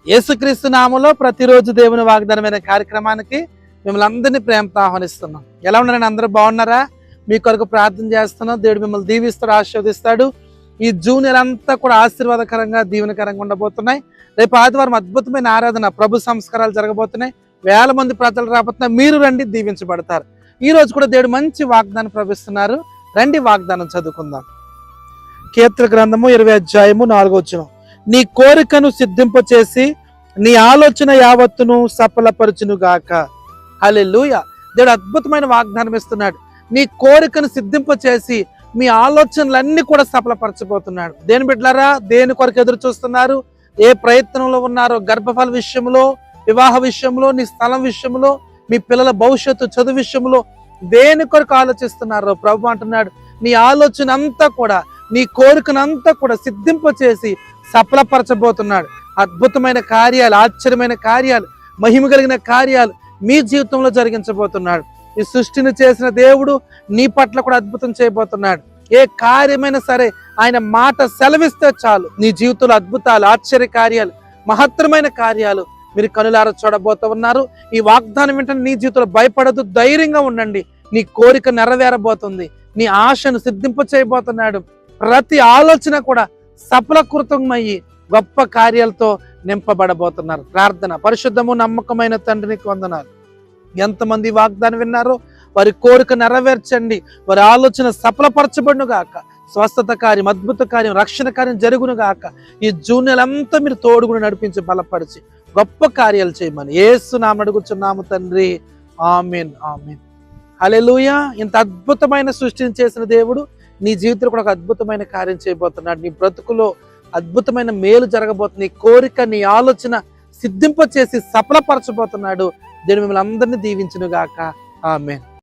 యేసుక్రీస్తు నామములో ప్రతిరోజు దేవుని వాగ్దానమైన కార్యక్రమానికి మిమ్మల్ని అందరినీ ప్రేమతో ఆహ్వానిస్తున్నాం. ఎలా ఉన్నారండి? అందరూ బాగున్నారా? మీ కొరకు ప్రార్థన చేస్తున్నాం. దేవుడు మిమ్మల్ని దీవిస్తాడు, ఆశీర్వదిస్తాడు. ఈ జూన్ నెలంతా కూడా ఆశీర్వాదకరంగా, దీవెనకరంగా ఉండబోతున్నాయి. రేపు ఆదివారం అద్భుతమైన ఆరాధన, ప్రభు సంస్కారాలు జరగబోతున్నాయి. వేల మంది ప్రజలు రాబోతున్నారు. మీరు రండి, దీవించబడతారు. ఈ రోజు కూడా దేవుడు మంచి వాగ్దానం ప్రవేశిస్తున్నారు. రండి, వాగ్దానం చదువుకుందాం. కీర్తన గ్రంథము 20 నీ కోరికను సిద్ధింపచేసి నీ ఆలోచన యావత్తును సఫలపరచును గాక. హల్లెలూయా. దేవుడు అద్భుతమైన వాగ్దానం ఇస్తున్నాడు. నీ కోరికను సిద్ధింపచేసి మీ ఆలోచనలన్నీ కూడా సఫలపరచబోతున్నాడు. దేని బిడ్డలారా, దేని కొరకు ఎదురు చూస్తున్నారు? ఏ ప్రయత్నంలో ఉన్నారో, గర్భఫల విషయంలో, వివాహ విషయంలో, నీ స్థలం విషయంలో, మీ పిల్లల భవిష్యత్తు, చదువు విషయంలో దేని కొరకు ఆలోచిస్తున్నారో ప్రభు అంటున్నాడు, నీ ఆలోచన అంతా కూడా, నీ కోరికనంతా కూడా సిద్ధింపచేసి సఫలపరచబోతున్నాడు. అద్భుతమైన కార్యాలు, ఆశ్చర్యమైన కార్యాలు, మహిమ కలిగిన కార్యాలు మీ జీవితంలో జరిగించబోతున్నాడు. ఈ సృష్టిని చేసిన దేవుడు నీ పట్ల కూడా అద్భుతం చేయబోతున్నాడు. ఏ కార్యమైనా సరే ఆయన మాట సెలవిస్తే చాలు, నీ జీవితంలో అద్భుతాలు, ఆశ్చర్య కార్యాలు, మహత్తరమైన కార్యాలు మీరు కనులారా చూడబోతూ ఉన్నారు. ఈ వాగ్దానం వెంటనే నీ జీవితంలో భయపడదు, ధైర్యంగా ఉండండి. నీ కోరిక నెరవేరబోతుంది. నీ ఆశను సిద్ధింప చేయబోతున్నాడు. ప్రతి ఆలోచన కూడా సఫలకృతమయ్యి గొప్ప కార్యాలతో నింపబడబోతున్నారు. ప్రార్థన. పరిశుద్ధము నమ్మకమైన తండ్రికి వందనాలు. ఎంతమంది వాగ్దానం విన్నారో వారి కోరిక నెరవేర్చండి. వారి ఆలోచన సఫలపరచబడును గాక. స్వస్థత కార్యం, అద్భుత కార్యం, రక్షణ కార్యం జరుగును గాక. ఈ జూన్ నెలంతా మీరు తోడుగుని నడిపించి బలపరిచి గొప్ప కార్యాలు చేయమని యేసు నామమున అడుగుచున్నాము తండ్రి. ఆమేన్, ఆమేన్. హల్లెలూయా. ఇంత అద్భుతమైన సృష్టిని చేసిన దేవుడు నీ జీవితంలో కూడా ఒక అద్భుతమైన కార్యం చేయబోతున్నాడు. నీ బ్రతుకులో అద్భుతమైన మేలు జరగబోతుంది. నీ కోరిక, నీ ఆలోచన సిద్ధింప చేసి సఫలపరచబోతున్నాడు. దేవుడు మిమ్మల్ని అందరినీ దీవించును గాక. ఆమేన్.